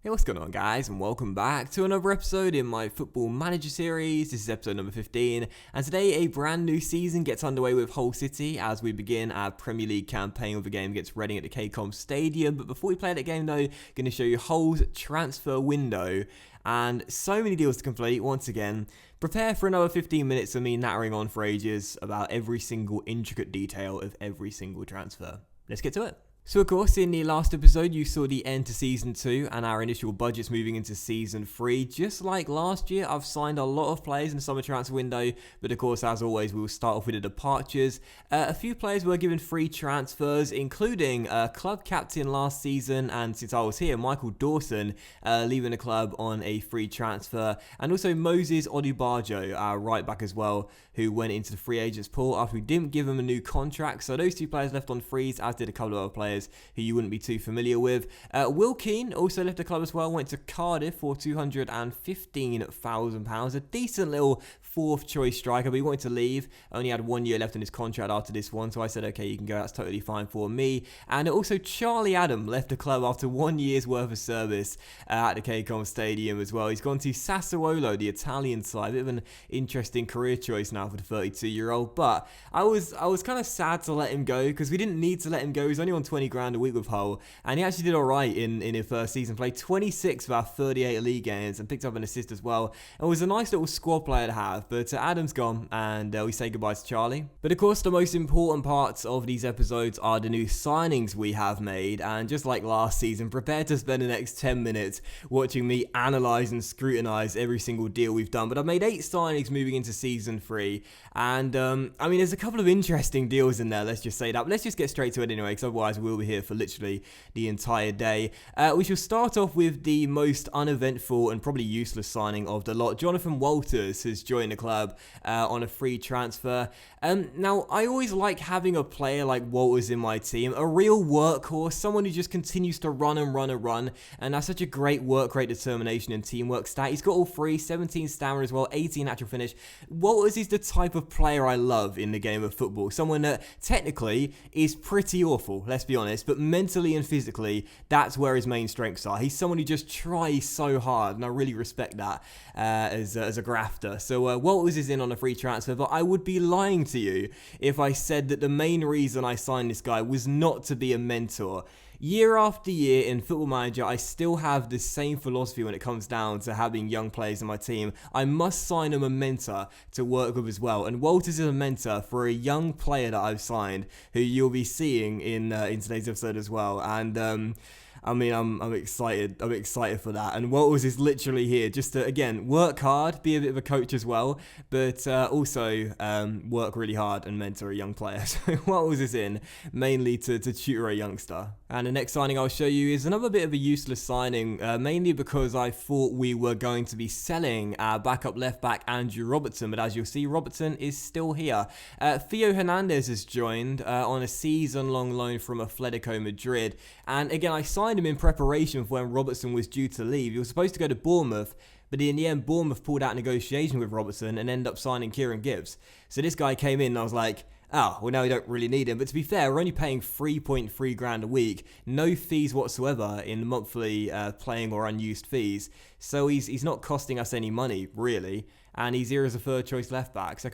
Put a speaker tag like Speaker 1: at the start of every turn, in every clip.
Speaker 1: Hey, what's going on, guys, and welcome back to another episode in my Football Manager series. This is episode number 15, and today a brand new season gets underway with Hull City as we begin our Premier League campaign with the game against Reading at the KCOM Stadium. But before we play that game, though, going to show you Hull's transfer window, and so many deals to complete. Once again, prepare for another 15 minutes of me nattering on for ages about every single intricate detail of every single transfer. Let's get to it. So of course, in the last episode, you saw the end to Season 2 and our initial budgets moving into Season 3. Just like last year, I've signed a lot of players in the summer transfer window, but of course, as always, we will start off with the departures. A few players were given free transfers, including club captain last season, and since I was here, Michael Dawson leaving the club on a free transfer, and also Moses Odubajo, our right back as well, who went into the free agents pool after we didn't give him a new contract. So those two players left on frees, as did a couple of other players who you wouldn't be too familiar with. Will Keane also left the club as well, went to Cardiff for £215,000. A decent little fourth choice striker, but he wanted to leave. Only had 1 year left in his contract after this one, so I said, okay, you can go, that's totally fine for me. And also Charlie Adam left the club after 1 year's worth of service at the KCOM Stadium as well. He's gone to Sassuolo, the Italian side. A bit of an interesting career choice now for the 32-year-old, but I was kind of sad to let him go because we didn't need to let him go. He's only on 20 grand a week with Hull, and he actually did all right in his first season. Played 26 of our 38 league games and picked up an assist as well. It was a nice little squad player to have, but Adam's gone, and we say goodbye to Charlie. But of course, the most important parts of these episodes are the new signings we have made, and just like last season, prepare to spend the next 10 minutes watching me analyse and scrutinise every single deal we've done. But I've made 8 signings moving into Season 3, and I mean, there's a couple of interesting deals in there, let's just say that. But let's just get straight to it anyway, because otherwise we'll be here for literally the entire day. We shall start off with the most uneventful and probably useless signing of the lot. Jonathan Walters has joined the club on a free transfer. Now, I always like having a player like Walters in my team, a real workhorse, someone who just continues to run and run and run, and that's such a great work rate, determination, and teamwork stat. He's got all 3, 17 stamina as well, 18 natural finish. Walters is the type of player I love in the game of football, someone that technically is pretty awful, let's be honest, but mentally and physically, that's where his main strengths are. He's someone who just tries so hard, and I really respect that as a grafter. So Walters is in on a free transfer, but I would be lying to you if I said that the main reason I signed this guy was not to be a mentor. Year after year in Football Manager, I still have the same philosophy when it comes down to having young players in my team. I must sign them a mentor to work with as well. And Walters is a mentor for a young player that I've signed, who you'll be seeing in today's episode as well. And I mean, I'm excited. I'm excited for that. And Walters is literally here just to, again, work hard, be a bit of a coach as well, but also work really hard and mentor a young player. So Walters is in mainly to tutor a youngster. And the next signing I'll show you is another bit of a useless signing, mainly because I thought we were going to be selling our backup left back Andrew Robertson, but as you'll see, Robertson is still here. Theo Hernandez has joined on a season-long loan from Atletico Madrid, and again, I signed him in preparation for when Robertson was due to leave. He was supposed to go to Bournemouth, but in the end, Bournemouth pulled out negotiation with Robertson and ended up signing Kieran Gibbs. So this guy came in and I was like, oh, well, now we don't really need him. But to be fair, we're only paying 3.3 grand a week. No fees whatsoever in monthly playing or unused fees. So he's not costing us any money, really. And he's here as a third choice left back. So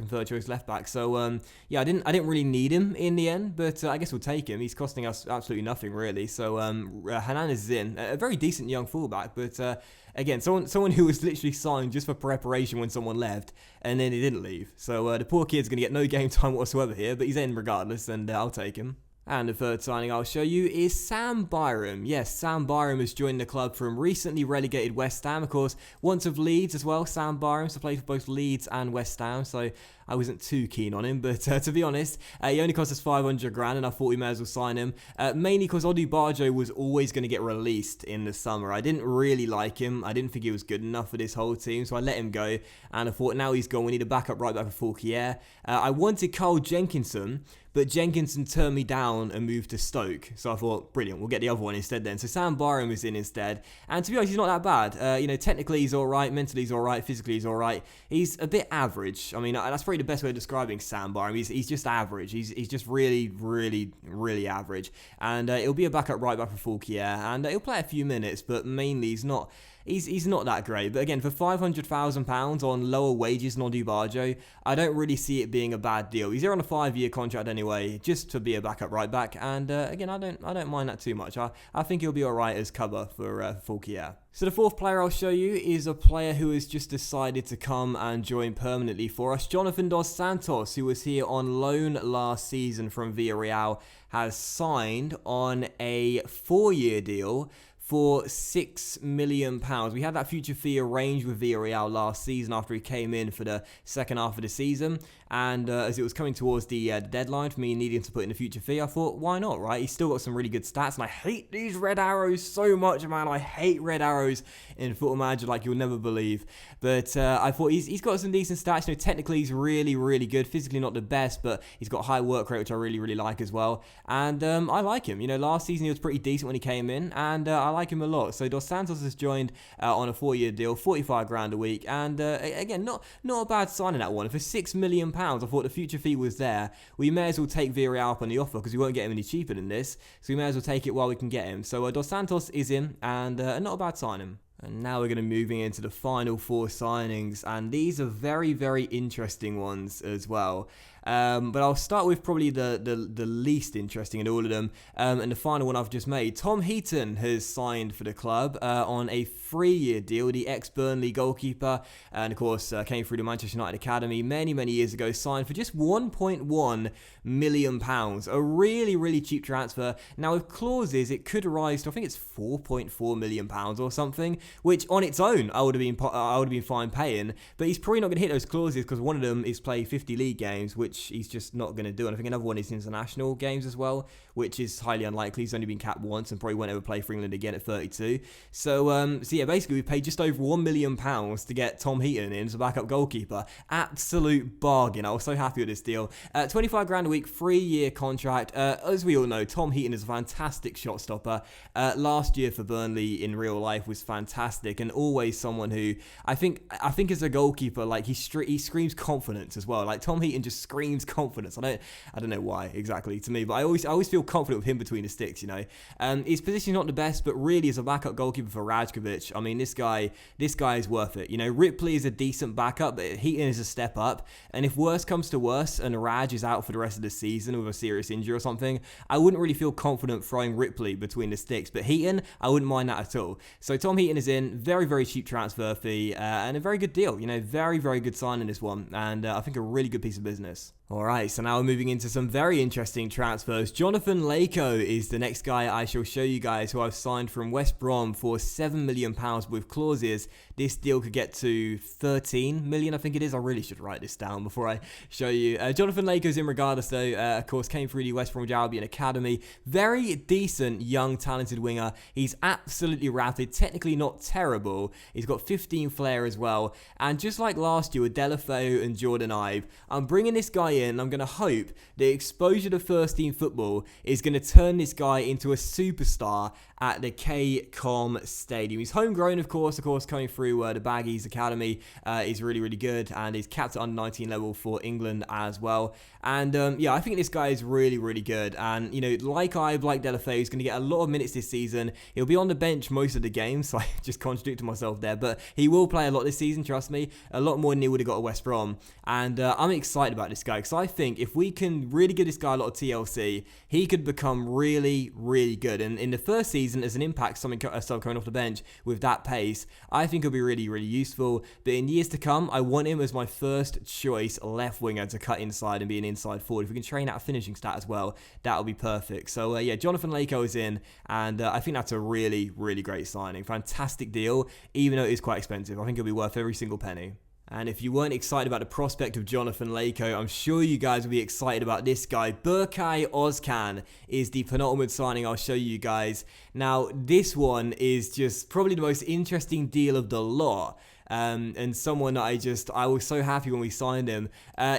Speaker 1: yeah, I didn't really need him in the end, but I guess we'll take him. He's costing us absolutely nothing, really. So Hernandez is in, a very decent young fullback, but again, someone who was literally signed just for preparation when someone left, and then he didn't leave. So the poor kid's going to get no game time whatsoever here, but he's in regardless, and I'll take him. And the third signing I'll show you is Sam Byram. Yes, Sam Byram has joined the club from recently relegated West Ham. Of course, once of Leeds as well, Sam Byram, so played for both Leeds and West Ham, so I wasn't too keen on him, but to be honest, he only cost us 500 grand, and I thought we may as well sign him, mainly because Odubajo was always going to get released in the summer. I didn't really like him. I didn't think he was good enough for this whole team, so I let him go, and I thought now he's gone, we need a backup right back for Fulquier. I wanted Carl Jenkinson, but Jenkinson turned me down and moved to Stoke. So I thought, brilliant, we'll get the other one instead then. So Sam Byram is in instead. And to be honest, he's not that bad. Technically he's all right, mentally he's all right, physically he's all right. He's a bit average. I mean, that's probably the best way of describing Sam Byram. He's just average. He's just really, really, really average. And he'll be a backup right back for Fulkier, and he'll play a few minutes, but mainly he's not that great. But again, for £500,000 on lower wages, Noddy Barjo, I don't really see it being a bad deal. He's here on a 5-year contract anyway, just to be a backup right back. And again, I don't mind that too much. I think he'll be alright as cover for Fulkier. So the fourth player I'll show you is a player who has just decided to come and join permanently for us. Jonathan Dos Santos, who was here on loan last season from Villarreal, has signed on a 4-year deal for £6 million. We had that future fee arranged with Villarreal last season after he came in for the second half of the season. And as it was coming towards the deadline for me needing to put in a future fee, I thought, why not, right? He's still got some really good stats, and I hate these red arrows so much, man. I hate red arrows in Football Manager like you'll never believe. But I thought he's got some decent stats. Technically he's really, really good. Physically not the best, but he's got high work rate, which I really, really like as well. And I like him. Last season he was pretty decent when he came in, and I like him a lot. So Dos Santos has joined on a 4-year deal, 45 grand a week, and again, not a bad signing that one. For £6 million, I thought the future fee was there. We may as well take Villarreal up on the offer because we won't get him any cheaper than this. So we may as well take it while we can get him. So Dos Santos is in, and not a bad signing. And now we're going to be moving into the final 4 signings, and these are very, very interesting ones as well. But I'll start with probably the least interesting in all of them, and the final one I've just made. Tom Heaton has signed for the club on a 3-year deal, the ex-Burnley goalkeeper, and of course came through the Manchester United Academy many years ago, signed for just £1.1 million. A really, really cheap transfer. Now with clauses, it could rise to, I think it's £4.4 million or something, which on its own I would have been fine paying, but he's probably not going to hit those clauses because one of them is play 50 league games, which he's just not going to do. And I think another one is international games as well, which is highly unlikely. He's only been capped once and probably won't ever play for England again at 32. So yeah, basically we paid just over £1 million to get Tom Heaton in as a backup goalkeeper. Absolute bargain. I was so happy with this deal. 25 grand a week, 3-year contract. As we all know, Tom Heaton is a fantastic shot stopper. Last year for Burnley in real life was fantastic, and always someone who I think as a goalkeeper, like he screams confidence as well. Like Tom Heaton just screams confidence. I don't know why exactly to me, but I always feel confident with him between the sticks. His position's not the best, but really as a backup goalkeeper for Rajkovic, I mean, this guy is worth it. Ripley is a decent backup, but Heaton is a step up. And if worse comes to worse and Raj is out for the rest of the season with a serious injury or something, I wouldn't really feel confident throwing Ripley between the sticks. But Heaton, I wouldn't mind that at all. So Tom Heaton is in, very, very cheap transfer fee, and a very good deal. Very, very good signing this one, and I think a really good piece of business. Alright, so now we're moving into some very interesting transfers. Jonathan Leko is the next guy I shall show you guys, who I've signed from West Brom for £7 million with clauses. This deal could get to 13 million, I think it is. I really should write this down before I show you. Jonathan Leko's in regardless though, of course, came through the West Bromwich Albion Academy. Very decent, young, talented winger. He's absolutely rapid, technically not terrible. He's got 15 flair as well. And just like last year with Delafeu and Jordan Ibe, I'm bringing this guy in. I'm going to hope the exposure to first team football is going to turn this guy into a superstar at the K-Com Stadium. He's homegrown, of course, coming through the Baggies Academy. He's really, really good, and he's capped at under 19 level for England as well. And yeah, I think this guy is really, really good. And, like Delafeu, he's going to get a lot of minutes this season. He'll be on the bench most of the games, so I just contradicted myself there. But he will play a lot this season, trust me. A lot more than he would have got at West Brom. And I'm excited about this guy, because I think if we can really give this guy a lot of TLC, he could become really, really good. And in the first season, as an impact sub coming off the bench with that pace, I think he'll be really, really useful. But in years to come, I want him as my first choice left winger to cut inside and be an inside forward. If we can train out a finishing stat as well, that'll be perfect. So yeah, Jonathan Leko is in, and I think that's a really, really great signing. Fantastic deal, even though it is quite expensive. I think it'll be worth every single penny. And if you weren't excited about the prospect of Jonathan Leko, I'm sure you guys will be excited about this guy. Berkay Ozcan is the penultimate signing I'll show you guys. Now, this one is just probably the most interesting deal of the lot. and someone that I was so happy when we signed him.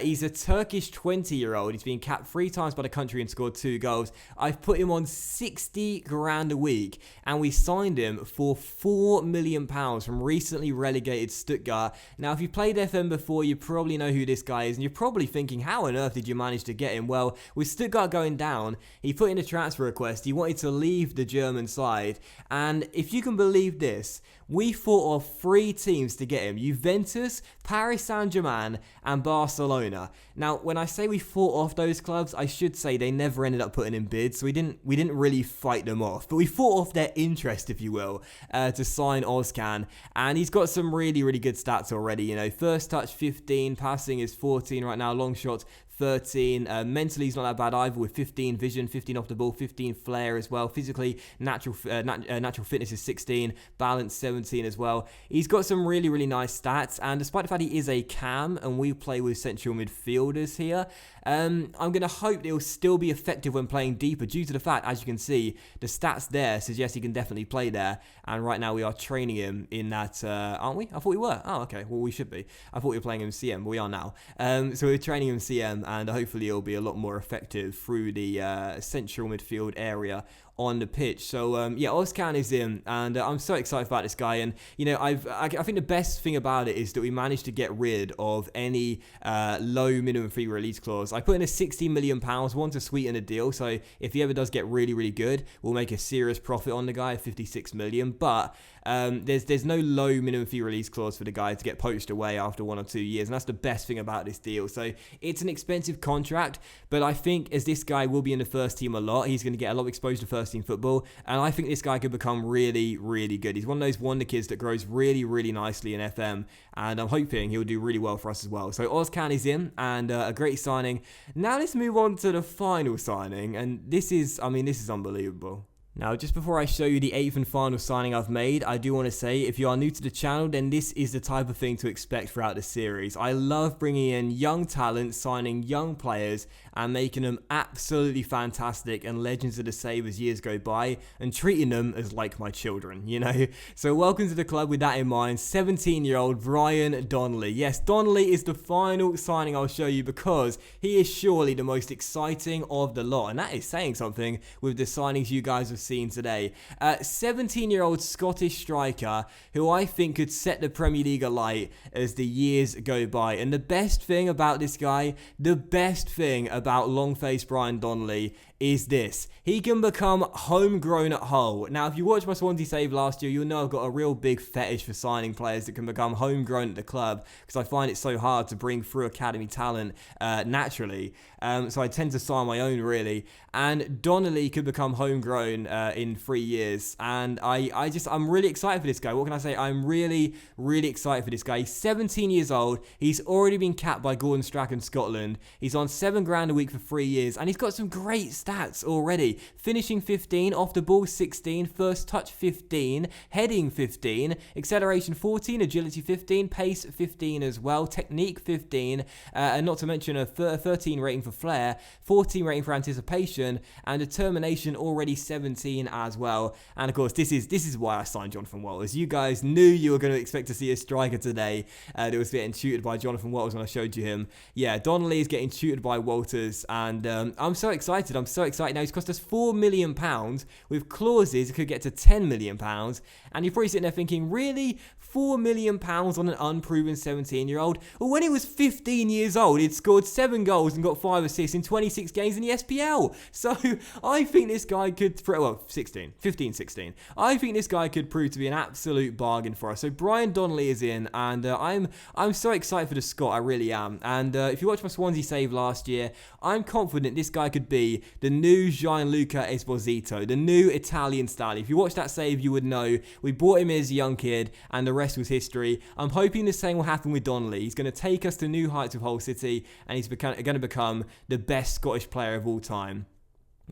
Speaker 1: He's a Turkish 20-year-old. He's been capped 3 times by the country and scored 2 goals. I've put him on 60 grand a week, and we signed him for £4 million from recently relegated Stuttgart. Now, if you played FM before, you probably know who this guy is, and you're probably thinking, how on earth did you manage to get him? Well, with Stuttgart going down, he put in a transfer request. He wanted to leave the German side, and if you can believe this, we fought off 3 teams to get him: Juventus, Paris Saint-Germain, and Barcelona. Now, when I say we fought off those clubs, I should say they never ended up putting in bids, so we didn't really fight them off, but we fought off their interest, if you will, to sign Ozcan, and he's got some really, really good stats already. You know, first touch 15, passing is 14 right now, long shots 13. Mentally, he's not that bad either, with 15 vision, 15 off the ball, 15 flair as well. Physically, natural fitness is 16, balance 17 as well. He's got some really, really nice stats, and despite the fact he is a cam and we play with central midfielders here, I'm going to hope he'll still be effective when playing deeper, due to the fact, as you can see, the stats there suggest he can definitely play there, and right now we are training him in that, aren't we? I thought we were. Oh, okay, well, we should be. I thought we were playing him CM, but we are now. So we're training him CM, and hopefully he'll be a lot more effective through the central midfield area on the pitch. So yeah, Ozcan is in, and I'm so excited about this guy. And you know, I think the best thing about it is that we managed to get rid of any low minimum fee release clause. I put in a £60 million one to sweeten the deal, so if he ever does get really, really good, we'll make a serious profit on the guy of 56 million. But there's no low minimum fee release clause for the guy to get poached away after 1 or 2 years, and that's the best thing about this deal. So it's an expensive contract, but I think as this guy will be in the first team a lot, he's going to get a lot of exposure to first team football, and I think this guy could become really, really good. He's one of those wonder kids that grows really, really nicely in FM, and I'm hoping he'll do really well for us as well. So Ozcan is in, and a great signing. Now let's move on to the final signing, and this is unbelievable. Now, just before I show you the 8th and final signing I've made, I do want to say, if you are new to the channel, then this is the type of thing to expect throughout the series. I love bringing in young talent, signing young players, and making them absolutely fantastic and legends of the save as years go by, and treating them as like my children, you know? So welcome to the club with that in mind, 17-year-old Brian Donnelly. Yes, Donnelly is the final signing I'll show you, because he is surely the most exciting of the lot, and that is saying something with the signings you guys have seen today. 17-year-old Scottish striker who I think could set the Premier League alight as the years go by. And the best thing about this guy, the best thing about long-faced Brian Donnelly, is this: he can become homegrown at Hull. Now, if you watched my Swansea save last year, you'll know I've got a real big fetish for signing players that can become homegrown at the club, because I find it so hard to bring through academy talent naturally. So I tend to sign my own, really. And Donnelly could become homegrown in 3 years. And I'm really excited for this guy. What can I say? I'm really, really excited for this guy. He's 17 years old. He's already been capped by Gordon Strachan, Scotland. He's on £7 grand a week for 3 years. And he's got some great stats already. Finishing 15, off the ball 16, first touch 15, heading 15, acceleration 14, agility 15, pace 15 as well, technique 15, and not to mention a 13 rating for flair, 14 rating for anticipation, and determination already 17 as well. And of course, this is why I signed Jonathan Walters. You guys knew you were going to expect to see a striker today that was getting tutored by Jonathan Walters when I showed you him. Yeah, Donnelly is getting tutored by Walters, and I'm so excited. I'm so excited. Now, he's cost us £4 million with clauses that could get to £10 million. And you're probably sitting there thinking, really? £4 million on an unproven 17-year-old? Well, when he was 15 years old, he'd scored 7 goals and got 5 assists in 26 games in the SPL. So I think this guy could, 16. I think this guy could prove to be an absolute bargain for us. So Brian Donnelly is in, and I'm so excited for the Scot. I really am. And if you watched my Swansea save last year, I'm confident this guy could be the new Gianluca Esposito, the new Italian style. If you watched that save, you would know we bought him as a young kid, and the rest was history. I'm hoping the same will happen with Donnelly. He's going to take us to new heights with Hull City, and he's going to become the best Scottish player of all time.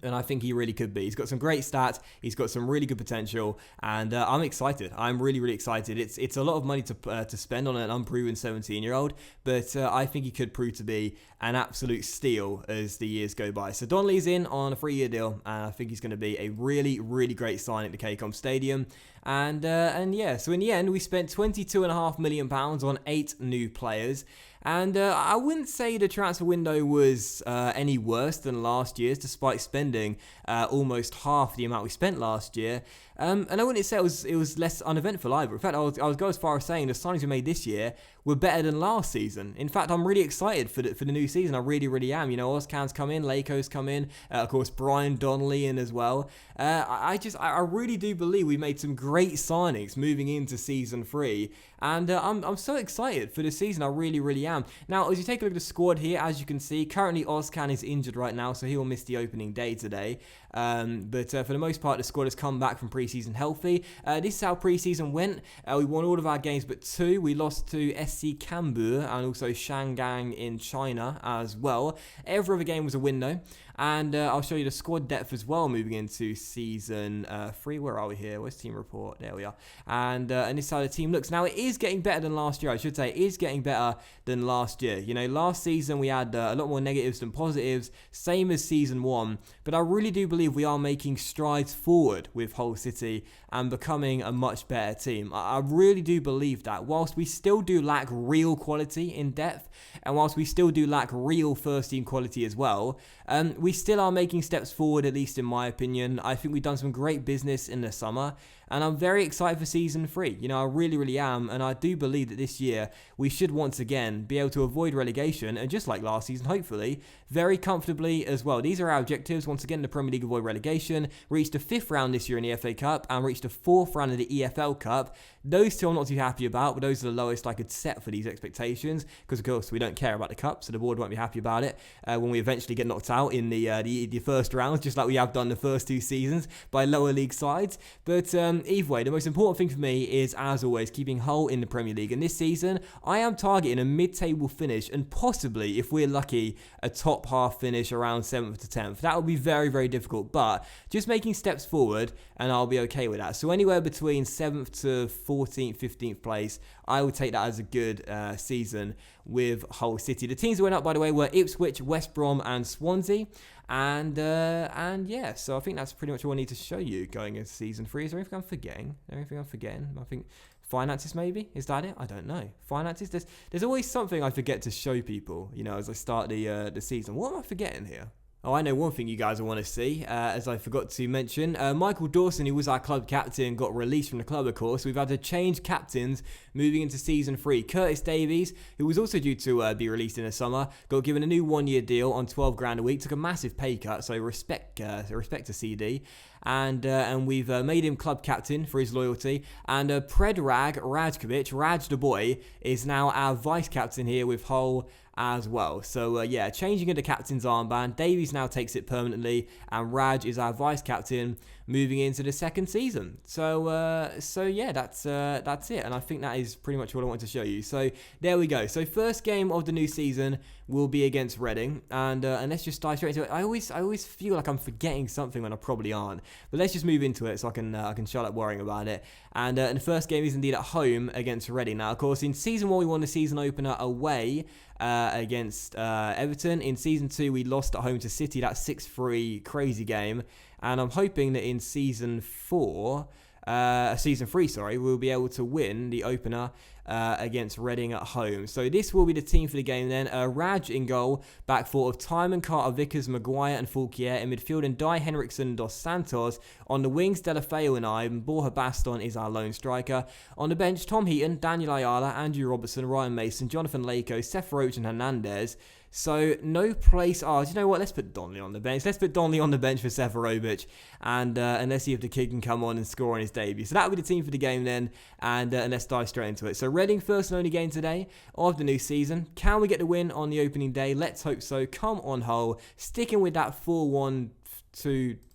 Speaker 1: And I think he really could be. He's got some great stats. He's got some really good potential, and I'm excited. I'm really, really excited. It's a lot of money to spend on an unproven 17-year-old, but I think he could prove to be an absolute steal as the years go by. So Donnelly's in on a 3-year deal, and I think he's going to be a really, really great sign at the KCOM Stadium. And yeah, so in the end, we spent £22.5 million on 8 new players. And I wouldn't say the transfer window was any worse than last year's, despite spending almost half the amount we spent last year. And I wouldn't say it was less uneventful either. In fact, I would go as far as saying the signings we made this year were better than last season. In fact, I'm really excited for the new season. I really, really am. You know, Ozcan's come in, Leko's come in, of course, Brian Donnelly in as well. I really do believe we made some great signings moving into season 3. And I'm so excited for the season. I really, really am. Now, as you take a look at the squad here, as you can see, currently Ozcan is injured right now, so he will miss the opening day today. But for the most part, the squad has come back from preseason healthy. This is how preseason went. We won all of our games but 2. We lost to SC Cambuur and also Shangang in China as well. Every other game was a win though. And I'll show you the squad depth as well moving into season 3. Where are we here? Where's team report? There we are. And this is how the team looks. Now, it is getting better than last year. I should say it is getting better than last year. You know, last season we had a lot more negatives than positives, same as season 1. But I really do believe we are making strides forward with Hull City and becoming a much better team. I really do believe that. Whilst we still do lack real quality in depth, and whilst we still do lack real first team quality as well, we still are making steps forward, at least in my opinion. I think we've done some great business in the summer, and I'm very excited for season 3. You know, I really, really am, and I do believe that this year we should once again be able to avoid relegation, and just like last season, hopefully, very comfortably as well. These are our objectives. Once again, the Premier League avoid relegation, reach the 5th round this year in the FA Cup, and reach the 4th round of the EFL Cup. Those two I'm not too happy about, but those are the lowest I could set for these expectations, because of course we don't care about the cup, so the board won't be happy about it when we eventually get knocked out in the first round, just like we have done the first 2 seasons by lower league sides. But either way, the most important thing for me is, as always, keeping Hull in the Premier League. And this season, I am targeting a mid-table finish, and possibly, if we're lucky, a top half finish around 7th to 10th. That would be very, very difficult, but just making steps forward, and I'll be okay with that. So anywhere between 7th to 14th, 15th place, I would take that as a good season with Hull City. The teams that went up, by the way, were Ipswich, West Brom, and Swansea. And yeah, so I think that's pretty much all I need to show you going into season 3. Is there anything I'm forgetting? I think finances, maybe? Is that it? I don't know. Finances? There's always something I forget to show people, you know, as I start the season. What am I forgetting here? Oh, I know one thing you guys will want to see, as I forgot to mention. Michael Dawson, who was our club captain, got released from the club, of course. We've had to change captains moving into season 3. Curtis Davies, who was also due to be released in the summer, got given a new 1-year deal on £12,000 a week. Took a massive pay cut, so respect to CD. And we've made him club captain for his loyalty. And Predrag Rajkovic, Raj the boy, is now our vice captain here with Hull as well. So yeah, changing of the captain's armband. Davies now takes it permanently, and Raj is our vice captain moving into the second season. So yeah, that's it, and I think that is pretty much what I wanted to show you. So there we go. So first game of the new season will be against Reading, and let's just dive straight into it. I always feel like I'm forgetting something when I probably aren't, but let's just move into it so I can shut up worrying about it. And the first game is indeed at home against Reading. Now, of course, in season 1 we won the season opener away against Everton. In season 2 we lost at home to City, that 6-3 crazy game, and I'm hoping that in season 3, we'll be able to win the opener against Reading at home. So this will be the team for the game then. Raj in goal, back four of Timon, Carter, Vickers, Maguire and Fulquier. In midfield, and Dai Henriksen, Dos Santos. On the wings, Delafeu and Ivan. Borja Baston is our lone striker. On the bench, Tom Heaton, Daniel Ayala, Andrew Robertson, Ryan Mason, Jonathan Leko, Seth Roach and Hernandez. So, no place... do you know what? Let's put Donnelly on the bench. Let's put Donnelly on the bench for Seferovic. And let's see if the kid can come on and score on his debut. So, that'll be the team for the game then. And let's dive straight into it. So, Reading, first and only game today of the new season. Can we get the win on the opening day? Let's hope so. Come on, Hull. Sticking with that 4-1-2-1,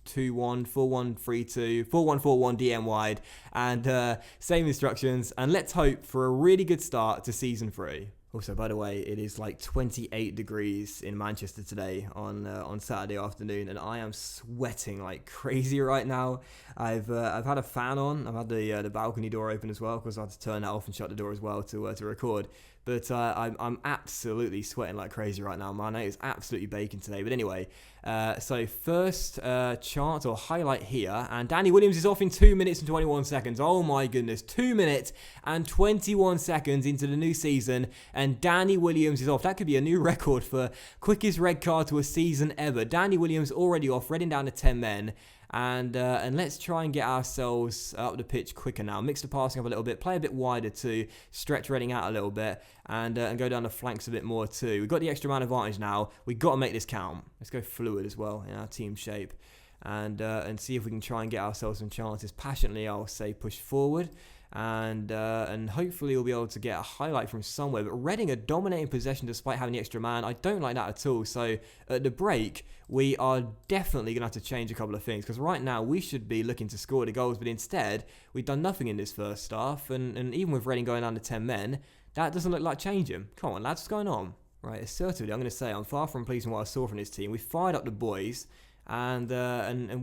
Speaker 1: 4-1-3-2, 4-1-4-1 DM wide. And same instructions. And let's hope for a really good start to Season 3. Also, by the way, it is like 28 degrees in Manchester today on Saturday afternoon, and I am sweating like crazy right now. I've had a fan on. I've had the balcony door open as well because I had to turn that off and shut the door as well to record. But I'm absolutely sweating like crazy right now. My night is absolutely baking today. But anyway, So first chart or highlight here, and Danny Williams is off in 2 minutes and 21 seconds. Oh my goodness, 2 minutes and 21 seconds into the new season, and Danny Williams is off. That could be a new record for quickest red card to a season ever. Danny Williams already off, Reading down to 10 men. And let's try and get ourselves up the pitch quicker now. Mix the passing up a little bit, play a bit wider too, stretch Reading out a little bit, and go down the flanks a bit more too. We've got the extra man advantage now. We've got to make this count. Let's go fluid as well in our team shape, and see if we can try and get ourselves some chances. Passionately, I'll say push forward. And hopefully we'll be able to get a highlight from somewhere. But Reading are dominating possession despite having the extra man. I don't like that at all. So at the break, we are definitely going to have to change a couple of things, because right now we should be looking to score the goals, but instead we've done nothing in this first half. And even with Reading going down to 10 men, that doesn't look like changing. Come on, lads, what's going on? Right, assertively, I'm going to say I'm far from pleased with what I saw from this team. We fired up the boys, and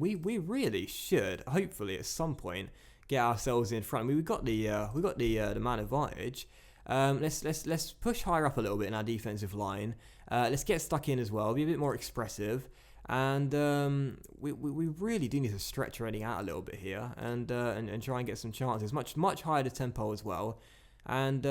Speaker 1: we really should, hopefully at some point, get ourselves in front. I mean, we got the man advantage. Let's push higher up a little bit in our defensive line. Let's get stuck in as well. Be a bit more expressive, and we really do need to stretch Reading out a little bit here, and try and get some chances. Much higher the tempo as well. And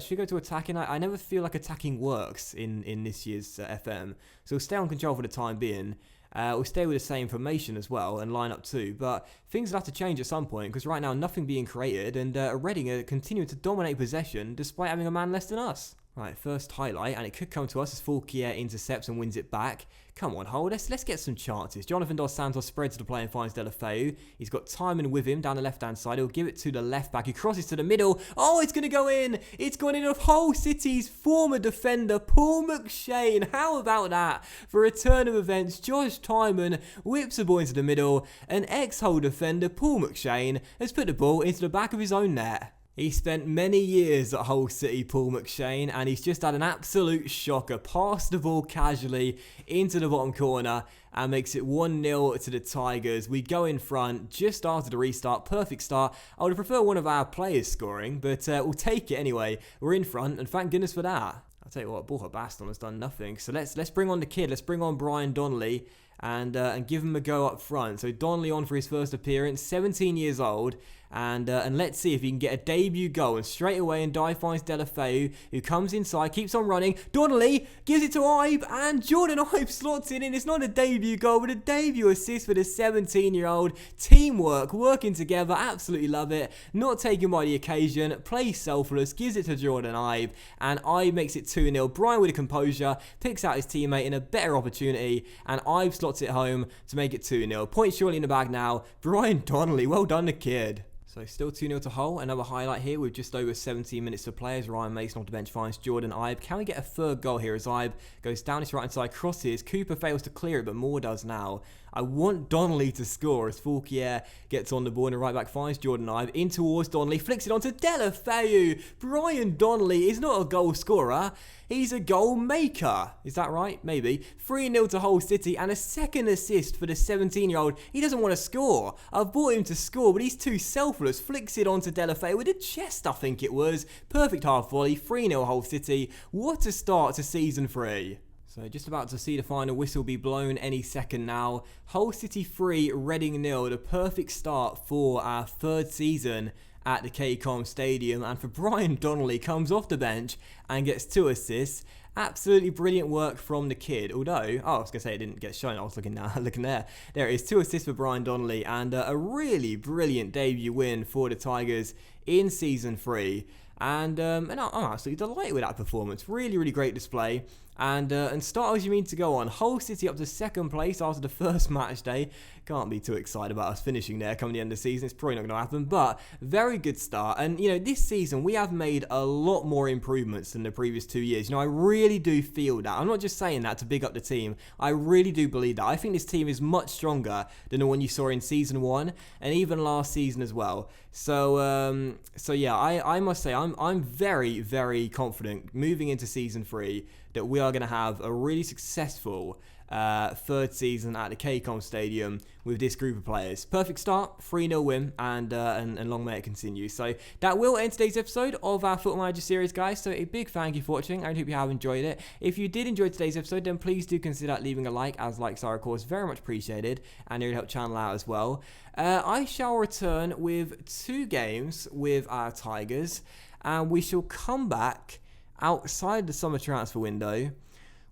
Speaker 1: should we go to attacking? I never feel like attacking works in this year's FM, so we'll stay on control for the time being. We'll stay with the same formation as well and line up too, but things will have to change at some point, because right now nothing being created, and Reading are continuing to dominate possession despite having a man less than us. Right, first highlight, and it could come to us as Fulquier intercepts and wins it back. Come on, Hull, let's get some chances. Jonathan Dos Santos spreads the play and finds Delafeu. He's got Timon with him down the left-hand side. He'll give it to the left back. He crosses to the middle. Oh, it's going to go in. It's gone in of Hull City's former defender, Paul McShane. How about that? For a turn of events, Josh Timon whips the ball into the middle. An ex-Hull defender, Paul McShane, has put the ball into the back of his own net. He spent many years at Hull City, Paul McShane, and he's just had an absolute shocker. Passed the ball casually into the bottom corner and makes it 1-0 to the Tigers. We go in front just after the restart. Perfect start. I would have preferred one of our players scoring, but we'll take it anyway. We're in front, and thank goodness for that. I'll tell you what, Borja Baston has done nothing. So let's bring on the kid. Let's bring on Brian Donnelly and give him a go up front. So Donnelly on for his first appearance, 17 years old. And let's see if he can get a debut goal. And straight away, Ndiaye finds Delafeu, who comes inside, keeps on running. Donnelly gives it to Ibe, and Jordan Ibe slots it in. It's not a debut goal, but a debut assist for the 17-year-old. Teamwork, working together, absolutely love it. Not taken by the occasion, plays selfless, gives it to Jordan Ibe, and Ibe makes it 2-0. Brian with a composure, picks out his teammate in a better opportunity, and Ibe slots it home to make it 2-0. Point surely in the bag now. Brian Donnelly, well done the kid. So still 2-0 to Hull. Another highlight here with just over 17 minutes to play as Ryan Mason off the bench finds Jordan Ibe. Can we get a third goal here as Ibe goes down his right-hand side, crosses. Cooper fails to clear it, but Moore does now. I want Donnelly to score as Fulquier gets on the ball and the right back finds Jordan Ibe in towards Donnelly, flicks it onto Delafeu. Brian Donnelly is not a goal scorer, he's a goal maker. Is that right? Maybe. 3-0 to Hull City and a second assist for the 17-year-old. He doesn't want to score. I've brought him to score, but he's too selfless. Flicks it onto Delafeu with a chest, I think it was. Perfect half volley. 3-0 Hull City. What a start to season 3. So just about to see the final whistle be blown any second now. Hull City 3, Reading 0. The perfect start for our third season at the KCOM Stadium. And for Brian Donnelly, comes off the bench and gets 2 assists. Absolutely brilliant work from the kid. Although, I was going to say it didn't get shown. I was looking there. There it is, 2 assists for Brian Donnelly. And a really brilliant debut win for the Tigers in Season 3. And I'm absolutely delighted with that performance. Really, really great display. And start as you mean to go on. Hull City up to second place after the first match day. Can't be too excited about us finishing there coming the end of the season. It's probably not going to happen, but very good start. And, this season we have made a lot more improvements than the previous 2 years. I really do feel that. I'm not just saying that to big up the team. I really do believe that. I think this team is much stronger than the one you saw in Season 1 and even last season as well. So yeah, I must say I'm very, very confident moving into Season 3 that we are going to have a really successful third season at the KCOM Stadium with this group of players. Perfect start, 3-0 win, and long may it continue. So that will end today's episode of our Football Manager series, guys. So a big thank you for watching. I hope you have enjoyed it. If you did enjoy today's episode, then please do consider leaving a like, as likes are of course very much appreciated, and it will help channel out as well. I shall return with 2 games with our Tigers, and we shall come back outside the summer transfer window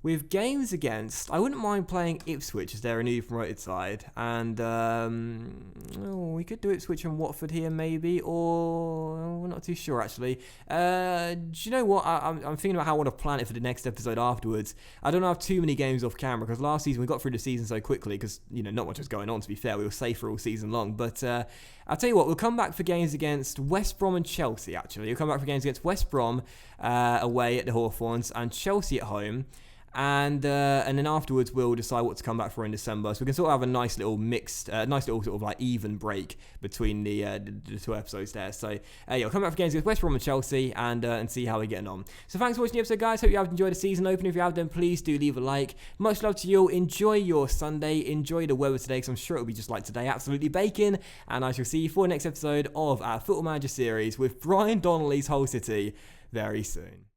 Speaker 1: with games against, I wouldn't mind playing Ipswich as they're a new promoted side, and we could do Ipswich and Watford here maybe, or we're not too sure actually. Do you know what, I'm thinking about how I want to plan it for the next episode afterwards. I don't have too many games off camera, because last season we got through the season so quickly, because not much was going on, to be fair. We were safer all season long, but I'll tell you what, we'll come back for games against West Brom and Chelsea actually. We'll come back for games against West Brom away at the Hawthorns and Chelsea at home. And then afterwards we'll decide what to come back for in December, so we can sort of have a nice little mixed, nice little sort of like even break between the 2 episodes there. So we'll come back for games against West Brom and Chelsea, and see how we're getting on. So thanks for watching the episode, guys. Hope you have enjoyed the season opener. If you have, then please do leave a like. Much love to you all. Enjoy your Sunday. Enjoy the weather today, because I'm sure it'll be just like today, absolutely baking. And I shall see you for the next episode of our Football Manager series with Brian Donnelly's Hull City very soon.